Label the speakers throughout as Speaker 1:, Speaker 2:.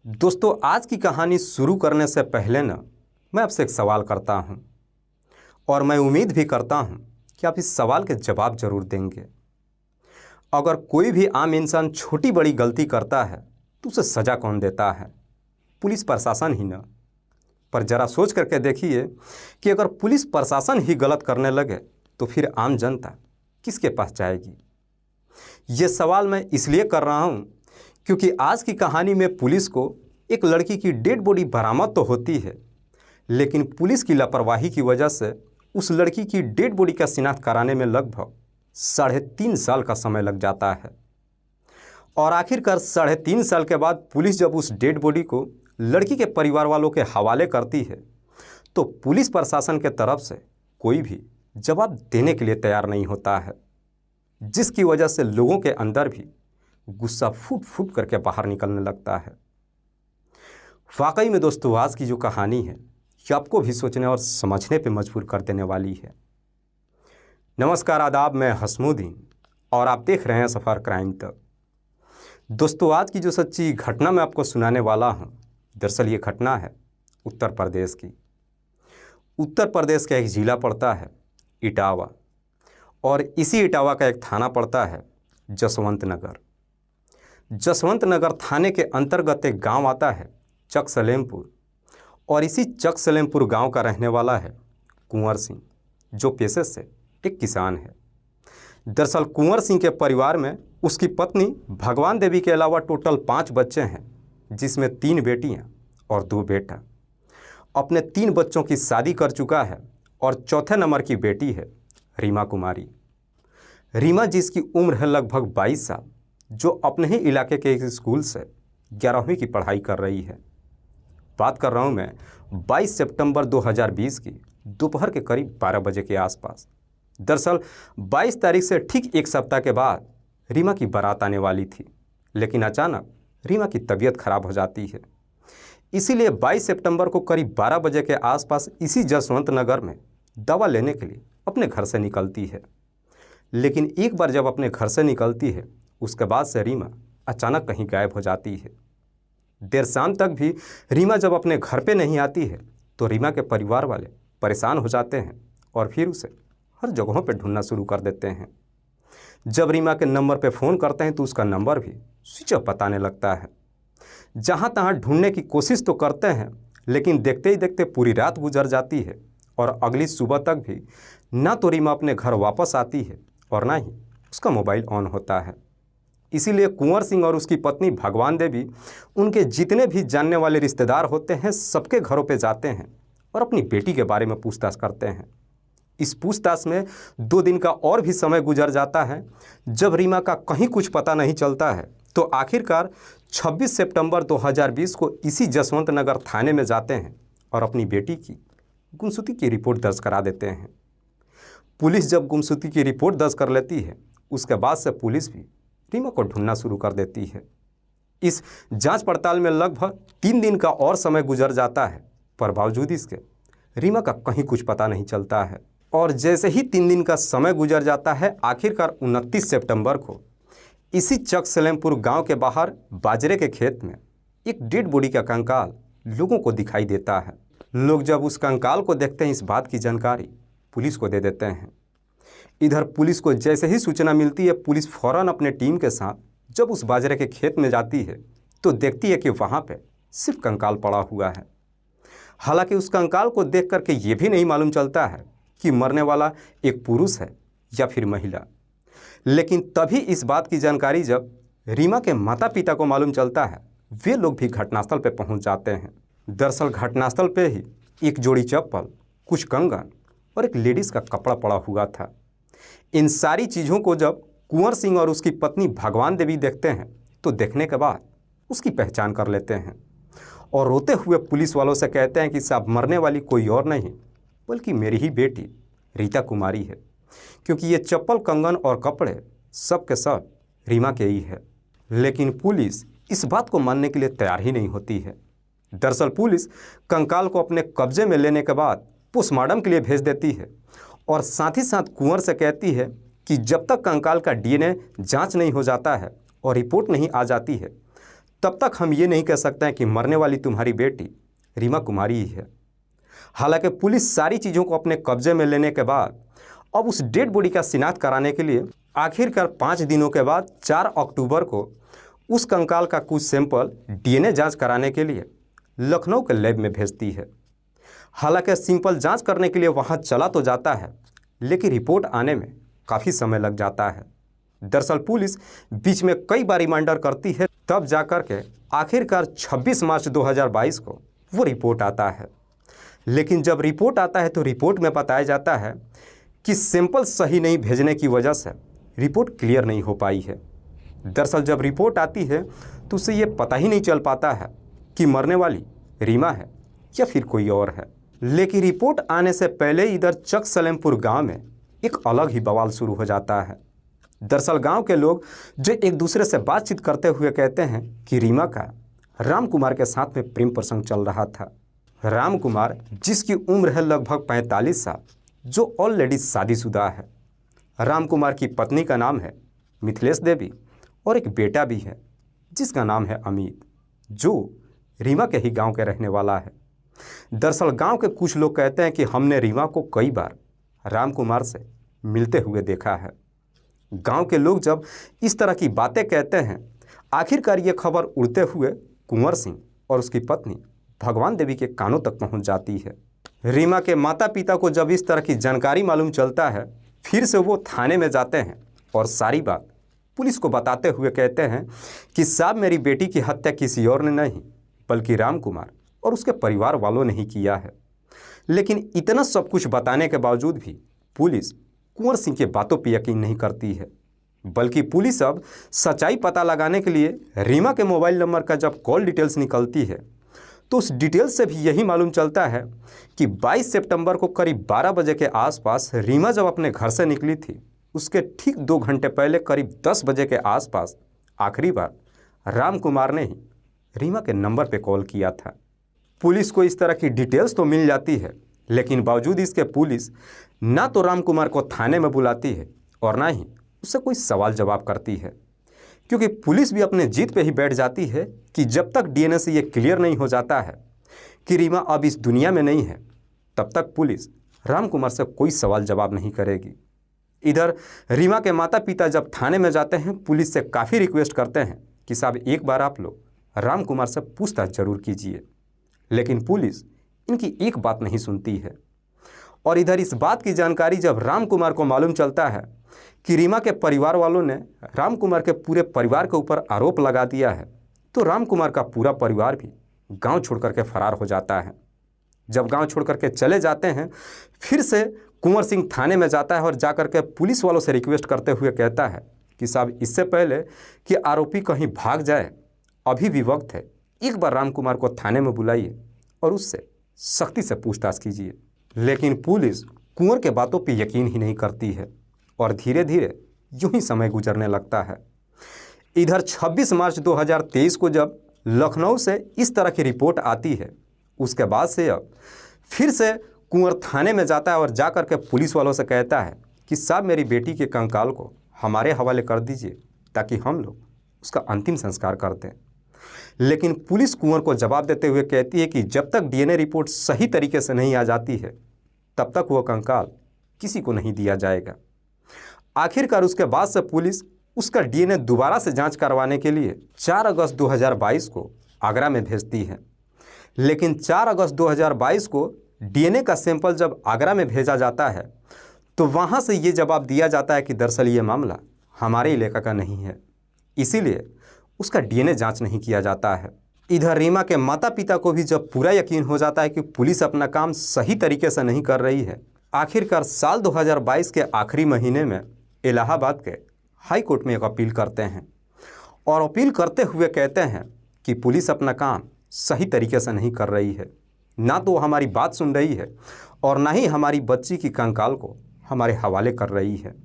Speaker 1: दोस्तों, आज की कहानी शुरू करने से पहले मैं आपसे एक सवाल करता हूं और मैं उम्मीद भी करता हूं कि आप इस सवाल के जवाब जरूर देंगे। अगर कोई भी आम इंसान छोटी बड़ी गलती करता है तो उसे सज़ा कौन देता है? पुलिस प्रशासन ही ना। पर ज़रा सोच करके देखिए कि अगर पुलिस प्रशासन ही गलत करने लगे तो फिर आम जनता किसके पास जाएगी? ये सवाल मैं इसलिए कर रहा हूं क्योंकि आज की कहानी में पुलिस को एक लड़की की डेड बॉडी बरामद तो होती है, लेकिन पुलिस की लापरवाही की वजह से उस लड़की की डेड बॉडी का शिनाख्त कराने में लगभग 3.5 साल का समय लग जाता है। और आखिरकार 3.5 साल के बाद पुलिस जब उस डेड बॉडी को लड़की के परिवार वालों के हवाले करती है तो पुलिस प्रशासन के तरफ से कोई भी जवाब देने के लिए तैयार नहीं होता है, जिसकी वजह से लोगों के अंदर भी गुस्सा फूट फूट करके बाहर निकलने लगता है। वाकई में दोस्तों, आज की जो कहानी है ये आपको भी सोचने और समझने पे मजबूर कर देने वाली है। नमस्कार, आदाब, मैं हसमुद्दीन और आप देख रहे हैं सफ़र क्राइम तक। दोस्तों, आज की जो सच्ची घटना मैं आपको सुनाने वाला हूँ, दरअसल ये घटना है उत्तर प्रदेश की। उत्तर प्रदेश का एक ज़िला पड़ता है इटावा और इसी इटावा का एक थाना पड़ता है जसवंत नगर। जसवंत नगर थाने के अंतर्गत एक गांव आता है चक सलेमपुर और इसी चक सलेमपुर गांव का रहने वाला है कुंवर सिंह, जो पेशे से एक किसान है। दरअसल कुंवर सिंह के परिवार में उसकी पत्नी भगवान देवी के अलावा टोटल 5 बच्चे हैं, जिसमें 3 बेटियां और 2 बेटा। अपने 3 बच्चों की शादी कर चुका है और चौथे नंबर की बेटी है रीमा कुमारी। रीमा जिसकी उम्र है लगभग 22 साल, जो अपने ही इलाके के एक स्कूल से 11वीं की पढ़ाई कर रही है। बात कर रहा हूँ मैं 22 सितंबर 2020 की दोपहर के करीब 12 बजे के आसपास। दरअसल 22 तारीख से ठीक एक सप्ताह के बाद रीमा की बारात आने वाली थी, लेकिन अचानक रीमा की तबीयत खराब हो जाती है। इसीलिए 22 सितंबर को करीब 12 बजे के आसपास इसी जसवंत नगर में दवा लेने के लिए अपने घर से निकलती है। लेकिन एक बार जब अपने घर से निकलती है, उसके बाद से रीमा अचानक कहीं गायब हो जाती है। देर शाम तक भी रीमा जब अपने घर पे नहीं आती है तो रीमा के परिवार वाले परेशान हो जाते हैं और फिर उसे हर जगहों पे ढूंढना शुरू कर देते हैं। जब रीमा के नंबर पे फ़ोन करते हैं तो उसका नंबर भी स्विच ऑफ बताने लगता है। जहाँ तहाँ ढूंढने की कोशिश तो करते हैं, लेकिन देखते ही देखते पूरी रात गुजर जाती है और अगली सुबह तक भी ना तो रीमा अपने घर वापस आती है और ना ही उसका मोबाइल ऑन होता है। इसीलिए कुंवर सिंह और उसकी पत्नी भगवान देवी उनके जितने भी जानने वाले रिश्तेदार होते हैं सबके घरों पे जाते हैं और अपनी बेटी के बारे में पूछताछ करते हैं। इस पूछताछ में 2 दिन का और भी समय गुजर जाता है। जब रीमा का कहीं कुछ पता नहीं चलता है तो आखिरकार 26 सितंबर 2020 को इसी जसवंत नगर थाने में जाते हैं और अपनी बेटी की गुमशुदगी की रिपोर्ट दर्ज करा देते हैं। पुलिस जब गुमशुदगी की रिपोर्ट दर्ज कर लेती है, उसके बाद से पुलिस भी रीमा को ढूंढना शुरू कर देती है। इस जांच पड़ताल में लगभग 3 दिन का और समय गुजर जाता है, पर बावजूद इसके रीमा का कहीं कुछ पता नहीं चलता है। और जैसे ही 3 दिन का समय गुजर जाता है, आखिरकार 29 सितंबर को इसी चक सलेमपुर गांव के बाहर बाजरे के खेत में एक डेड बॉडी का कंकाल लोगों को दिखाई देता है। लोग जब उस कंकाल को देखते हैं, इस बात की जानकारी पुलिस को दे देते हैं। इधर पुलिस को जैसे ही सूचना मिलती है, पुलिस फौरन अपने टीम के साथ जब उस बाजरे के खेत में जाती है तो देखती है कि वहाँ पे सिर्फ कंकाल पड़ा हुआ है। हालांकि उस कंकाल को देख करके ये भी नहीं मालूम चलता है कि मरने वाला एक पुरुष है या फिर महिला। लेकिन तभी इस बात की जानकारी जब रीमा के माता पिता को मालूम चलता है, वे लोग भी घटनास्थल पर पहुँच जाते हैं। दरअसल घटनास्थल पर ही एक जोड़ी चप्पल, कुछ कंगन और एक लेडीज़ का कपड़ा पड़ा हुआ था। इन सारी चीज़ों को जब कुंवर सिंह और उसकी पत्नी भगवान देवी देखते हैं तो देखने के बाद उसकी पहचान कर लेते हैं और रोते हुए पुलिस वालों से कहते हैं कि साहब, मरने वाली कोई और नहीं बल्कि मेरी ही बेटी रीता कुमारी है, क्योंकि ये चप्पल, कंगन और कपड़े सब के सब रीमा के ही है। लेकिन पुलिस इस बात को मानने के लिए तैयार ही नहीं होती है। दरअसल पुलिस कंकाल को अपने कब्जे में लेने के बाद पोस्टमार्टम के लिए भेज देती है और साथ ही साथ कुंवर से कहती है कि जब तक कंकाल का DNA जांच नहीं हो जाता है और रिपोर्ट नहीं आ जाती है, तब तक हम ये नहीं कह सकते हैं कि मरने वाली तुम्हारी बेटी रीमा कुमारी ही है। हालांकि पुलिस सारी चीज़ों को अपने कब्जे में लेने के बाद अब उस डेड बॉडी का शिनाख्त कराने के लिए आखिरकार 5 दिनों के बाद 4 अक्टूबर को उस कंकाल का कुछ सैंपल डीएनए जांच कराने के लिए लखनऊ के लैब में भेजती है। हालांकि सिंपल जांच करने के लिए वहां चला तो जाता है, लेकिन रिपोर्ट आने में काफ़ी समय लग जाता है। दरअसल पुलिस बीच में कई बार रिमाइंडर करती है, तब जाकर के आखिरकार 26 मार्च 2022 को वो रिपोर्ट आता है। लेकिन जब रिपोर्ट आता है तो रिपोर्ट में बताया जाता है कि सैंपल सही नहीं भेजने की वजह से रिपोर्ट क्लियर नहीं हो पाई है। दरअसल जब रिपोर्ट आती है तो उसे ये पता ही नहीं चल पाता है कि मरने वाली रीमा है या फिर कोई और है। लेकिन रिपोर्ट आने से पहले इधर चक सलेमपुर गांव में एक अलग ही बवाल शुरू हो जाता है। दरअसल गांव के लोग जो एक दूसरे से बातचीत करते हुए कहते हैं कि रीमा का राम कुमार के साथ में प्रेम प्रसंग चल रहा था। राम कुमार जिसकी उम्र है लगभग 45 साल, जो ऑलरेडी शादीशुदा है। राम कुमार की पत्नी का नाम है मिथिलेश देवी और एक बेटा भी है जिसका नाम है अमित, जो रीमा के ही गांव के रहने वाला है। दरअसल गांव के कुछ लोग कहते हैं कि हमने रीमा को कई बार राम कुमार से मिलते हुए देखा है। गांव के लोग जब इस तरह की बातें कहते हैं, आखिरकार ये खबर उड़ते हुए कुंवर सिंह और उसकी पत्नी भगवान देवी के कानों तक पहुंच जाती है। रीमा के माता पिता को जब इस तरह की जानकारी मालूम चलता है, फिर से वो थाने में जाते हैं और सारी बात पुलिस को बताते हुए कहते हैं कि साहब, मेरी बेटी की हत्या किसी और ने नहीं बल्कि राम कुमार और उसके परिवार वालों ने ही किया है। लेकिन इतना सब कुछ बताने के बावजूद भी पुलिस कुंवर सिंह की बातों पर यकीन नहीं करती है, बल्कि पुलिस अब सच्चाई पता लगाने के लिए रीमा के मोबाइल नंबर का जब कॉल डिटेल्स निकलती है तो उस डिटेल्स से भी यही मालूम चलता है कि 22 सितंबर को करीब 12 बजे के आसपास रीमा जब अपने घर से निकली थी, उसके ठीक 2 घंटे पहले करीब 10 बजे के आसपास आखिरी बार राम कुमार ने ही रीमा के नंबर पे कॉल किया था। पुलिस को इस तरह की डिटेल्स तो मिल जाती है, लेकिन बावजूद इसके पुलिस ना तो राम कुमार को थाने में बुलाती है और ना ही उससे कोई सवाल जवाब करती है, क्योंकि पुलिस भी अपने जीत पे ही बैठ जाती है कि जब तक डीएनए से ये क्लियर नहीं हो जाता है कि रीमा अब इस दुनिया में नहीं है, तब तक पुलिस राम कुमार से कोई सवाल जवाब नहीं करेगी। इधर रीमा के माता पिता जब थाने में जाते हैं, पुलिस से काफ़ी रिक्वेस्ट करते हैं कि साहब एक बार आप लोग राम कुमार से पूछताछ जरूर कीजिए, लेकिन पुलिस इनकी एक बात नहीं सुनती है। और इधर इस बात की जानकारी जब राम कुमार को मालूम चलता है कि रीमा के परिवार वालों ने राम कुमार के पूरे परिवार के ऊपर आरोप लगा दिया है, तो राम कुमार का पूरा परिवार भी गांव छोड़ करके फरार हो जाता है। जब गांव छोड़ करके चले जाते हैं, फिर से कुंवर सिंह थाने में जाता है और जाकर के पुलिस वालों से रिक्वेस्ट करते हुए कहता है कि साहब, इससे पहले कि आरोपी कहीं भाग जाए, अभी भी वक्त है, एक बार राम कुमार को थाने में बुलाइए और उससे सख्ती से पूछताछ कीजिए। लेकिन पुलिस कुंवर के बातों पर यकीन ही नहीं करती है और धीरे धीरे यूं ही समय गुजरने लगता है। इधर 26 मार्च 2023 को जब लखनऊ से इस तरह की रिपोर्ट आती है, उसके बाद से अब फिर से कुंवर थाने में जाता है और जाकर के पुलिस वालों से कहता है कि साहब, मेरी बेटी के कंकाल को हमारे हवाले कर दीजिए ताकि हम लोग उसका अंतिम संस्कार कर दें। लेकिन पुलिस कुंवर को जवाब देते हुए कहती है कि जब तक डीएनए रिपोर्ट सही तरीके से नहीं आ जाती है, तब तक वह कंकाल किसी को नहीं दिया जाएगा। आखिरकार उसके बाद से पुलिस उसका डीएनए दोबारा से जांच करवाने के लिए 4 अगस्त 2022 को आगरा में भेजती है। लेकिन 4 अगस्त 2022 को डीएनए का सैंपल जब आगरा में भेजा जाता है, तो वहां से ये जवाब दिया जाता है कि दरअसल ये मामला हमारे इलाका का नहीं है, इसीलिए उसका डीएनए जांच नहीं किया जाता है। इधर रीमा के माता पिता को भी जब पूरा यकीन हो जाता है कि पुलिस अपना काम सही तरीके से नहीं कर रही है, आखिरकार साल 2022 के आखिरी महीने में इलाहाबाद के हाई कोर्ट में एक अपील करते हैं और अपील करते हुए कहते हैं कि पुलिस अपना काम सही तरीके से नहीं कर रही है, ना तो हमारी बात सुन रही है और ना ही हमारी बच्ची की कंकाल को हमारे हवाले कर रही है।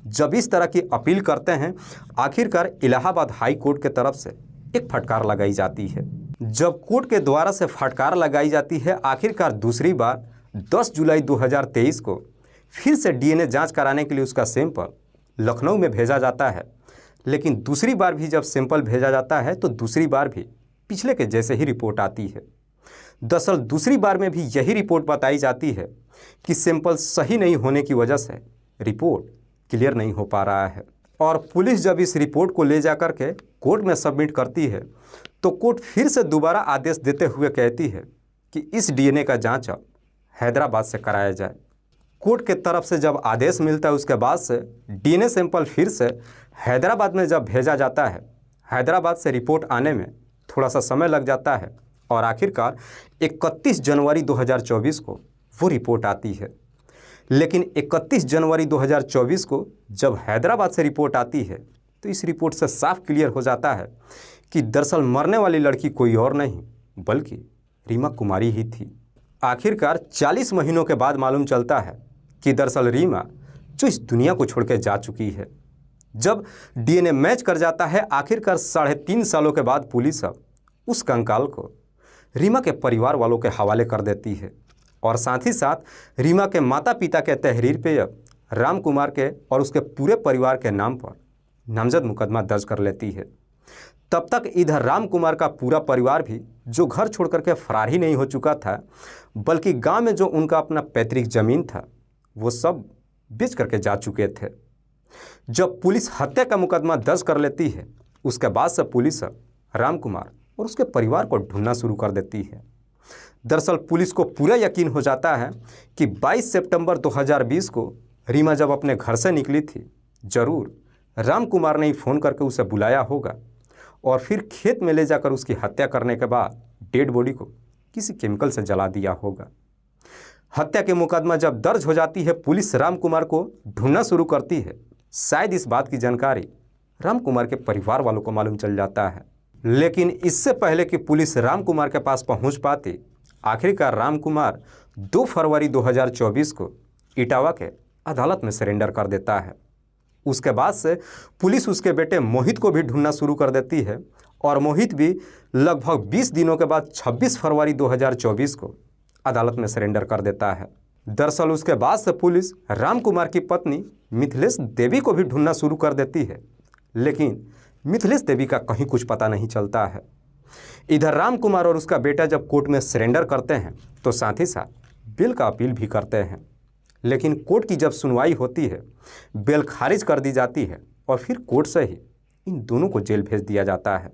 Speaker 1: जब इस तरह की अपील करते हैं, आखिरकार इलाहाबाद हाई कोर्ट के तरफ से एक फटकार लगाई जाती है। जब कोर्ट के द्वारा से फटकार लगाई जाती है, आखिरकार दूसरी बार 10 जुलाई 2023 को फिर से डीएनए जांच कराने के लिए उसका सैंपल लखनऊ में भेजा जाता है। लेकिन दूसरी बार भी जब सैंपल भेजा जाता है तो दूसरी बार भी पिछले के जैसे ही रिपोर्ट आती है। दरअसल दूसरी बार में भी यही रिपोर्ट बताई जाती है कि सैंपल सही नहीं होने की वजह से रिपोर्ट क्लियर नहीं हो पा रहा है। और पुलिस जब इस रिपोर्ट को ले जा कर के कोर्ट में सबमिट करती है तो कोर्ट फिर से दोबारा आदेश देते हुए कहती है कि इस डीएनए का जांच अब हैदराबाद से कराया जाए। कोर्ट के तरफ से जब आदेश मिलता है उसके बाद से डीएनए सैंपल फिर से हैदराबाद में जब भेजा जाता है, हैदराबाद से रिपोर्ट आने में थोड़ा सा समय लग जाता है और आखिरकार 31 जनवरी 2024 को वो रिपोर्ट आती है। लेकिन 31 जनवरी 2024 को जब हैदराबाद से रिपोर्ट आती है तो इस रिपोर्ट से साफ क्लियर हो जाता है कि दरअसल मरने वाली लड़की कोई और नहीं बल्कि रीमा कुमारी ही थी। आखिरकार 40 महीनों के बाद मालूम चलता है कि दरअसल रीमा जो इस दुनिया को छोड़ के जा चुकी है। जब डीएनए मैच कर जाता है आखिरकार 3.5 सालों के बाद पुलिस अब उस कंकाल को रीमा के परिवार वालों के हवाले कर देती है और साथ ही साथ रीमा के माता पिता के तहरीर पे अब राम कुमार के और उसके पूरे परिवार के नाम पर नामजद मुकदमा दर्ज कर लेती है। तब तक इधर राम कुमार का पूरा परिवार भी जो घर छोड़ करके फरार ही नहीं हो चुका था बल्कि गांव में जो उनका अपना पैतृक ज़मीन था वो सब बेच करके जा चुके थे। जब पुलिस हत्या का मुकदमा दर्ज कर लेती है उसके बाद से पुलिस अब राम कुमार और उसके परिवार को ढूंढना शुरू कर देती है। दरअसल पुलिस को पूरा यकीन हो जाता है कि 22 सितंबर 2020 को रीमा जब अपने घर से निकली थी ज़रूर राम कुमार ने ही फ़ोन करके उसे बुलाया होगा और फिर खेत में ले जाकर उसकी हत्या करने के बाद डेड बॉडी को किसी केमिकल से जला दिया होगा। हत्या के मुकदमा जब दर्ज हो जाती है पुलिस राम कुमार को ढूंढना शुरू करती है। शायद इस बात की जानकारी राम कुमार के परिवार वालों को मालूम चल जाता है, लेकिन इससे पहले कि पुलिस राम कुमार के पास पहुंच पाती आखिरकार राम कुमार 2 फरवरी 2024 को इटावा के अदालत में सरेंडर कर देता है। उसके बाद से पुलिस उसके बेटे मोहित को भी ढूंढना शुरू कर देती है और मोहित भी लगभग 20 दिनों के बाद 26 फरवरी 2024 को अदालत में सरेंडर कर देता है। दरअसल उसके बाद से पुलिस राम कुमार की पत्नी मिथिलेश देवी को भी ढूंढना शुरू कर देती है, लेकिन मिथिलेश देवी का कहीं कुछ पता नहीं चलता है। इधर राम कुमार और उसका बेटा जब कोर्ट में सरेंडर करते हैं तो साथ ही साथ बेल का अपील भी करते हैं, लेकिन कोर्ट की जब सुनवाई होती है बेल खारिज कर दी जाती है और फिर कोर्ट से ही इन दोनों को जेल भेज दिया जाता है।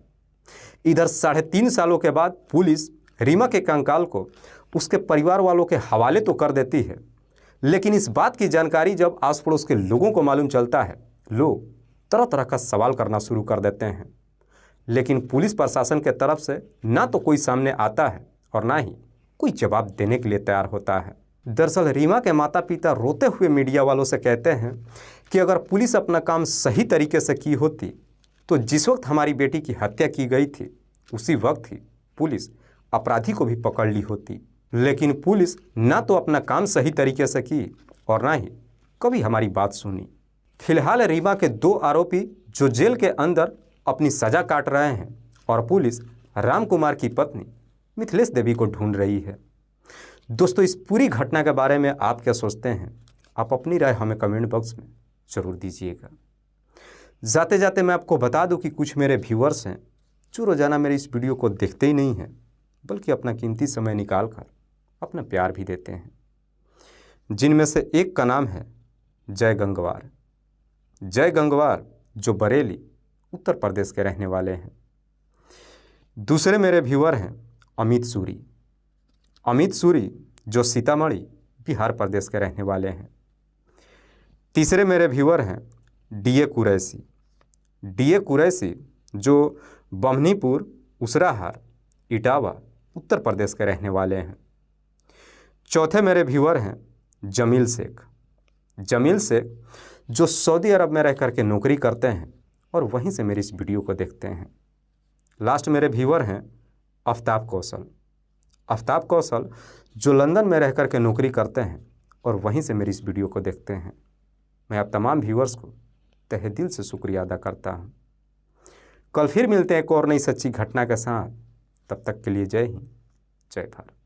Speaker 1: इधर 3.5 सालों के बाद पुलिस रीमा के कंकाल को उसके परिवार वालों के हवाले तो कर देती है, लेकिन इस बात की जानकारी जब आस पड़ोस के लोगों को मालूम चलता है लोग तरह तरह का सवाल करना शुरू कर देते हैं, लेकिन पुलिस प्रशासन के तरफ से ना तो कोई सामने आता है और ना ही कोई जवाब देने के लिए तैयार होता है। दरअसल रीमा के माता पिता रोते हुए मीडिया वालों से कहते हैं कि अगर पुलिस अपना काम सही तरीके से की होती तो जिस वक्त हमारी बेटी की हत्या की गई थी उसी वक्त ही पुलिस अपराधी को भी पकड़ ली होती, लेकिन पुलिस ना तो अपना काम सही तरीके से की और ना ही कभी हमारी बात सुनी। फिलहाल रीमा के 2 आरोपी जो जेल के अंदर अपनी सज़ा काट रहे हैं और पुलिस राम कुमार की पत्नी मिथिलेश देवी को ढूंढ रही है। दोस्तों, इस पूरी घटना के बारे में आप क्या सोचते हैं? आप अपनी राय हमें कमेंट बॉक्स में ज़रूर दीजिएगा। जाते जाते मैं आपको बता दूं कि कुछ मेरे व्यूअर्स हैं जो रोज़ाना मेरे इस वीडियो को देखते ही नहीं हैं बल्कि अपना कीमती समय निकाल कर अपना प्यार भी देते हैं, जिनमें से एक का नाम है जय गंगवार। जय गंगवार जो बरेली उत्तर प्रदेश के रहने वाले हैं। दूसरे मेरे व्यूअर हैं अमित सूरी। अमित सूरी जो सीतामढ़ी बिहार प्रदेश के रहने वाले हैं। तीसरे मेरे व्यूअर हैं डीए कुरैशी। डीए कुरैशी जो बमनीपुर उसराहार इटावा उत्तर प्रदेश के रहने वाले हैं। चौथे मेरे व्यूअर हैं जमील शेख। जमील शेख जो सऊदी अरब में रह कर के नौकरी करते हैं और वहीं से मेरी इस वीडियो को देखते हैं। लास्ट मेरे व्यूअर हैं आफ्ताब कौशल। आफ्ताब कौशल जो लंदन में रह कर के नौकरी करते हैं और वहीं से मेरी इस वीडियो को देखते हैं। मैं आप तमाम व्यूअर्स को तहे दिल से शुक्रिया अदा करता हूँ। कल फिर मिलते हैं एक और नई सच्ची घटना के साथ। तब तक के लिए जय हिंद, जय भारत।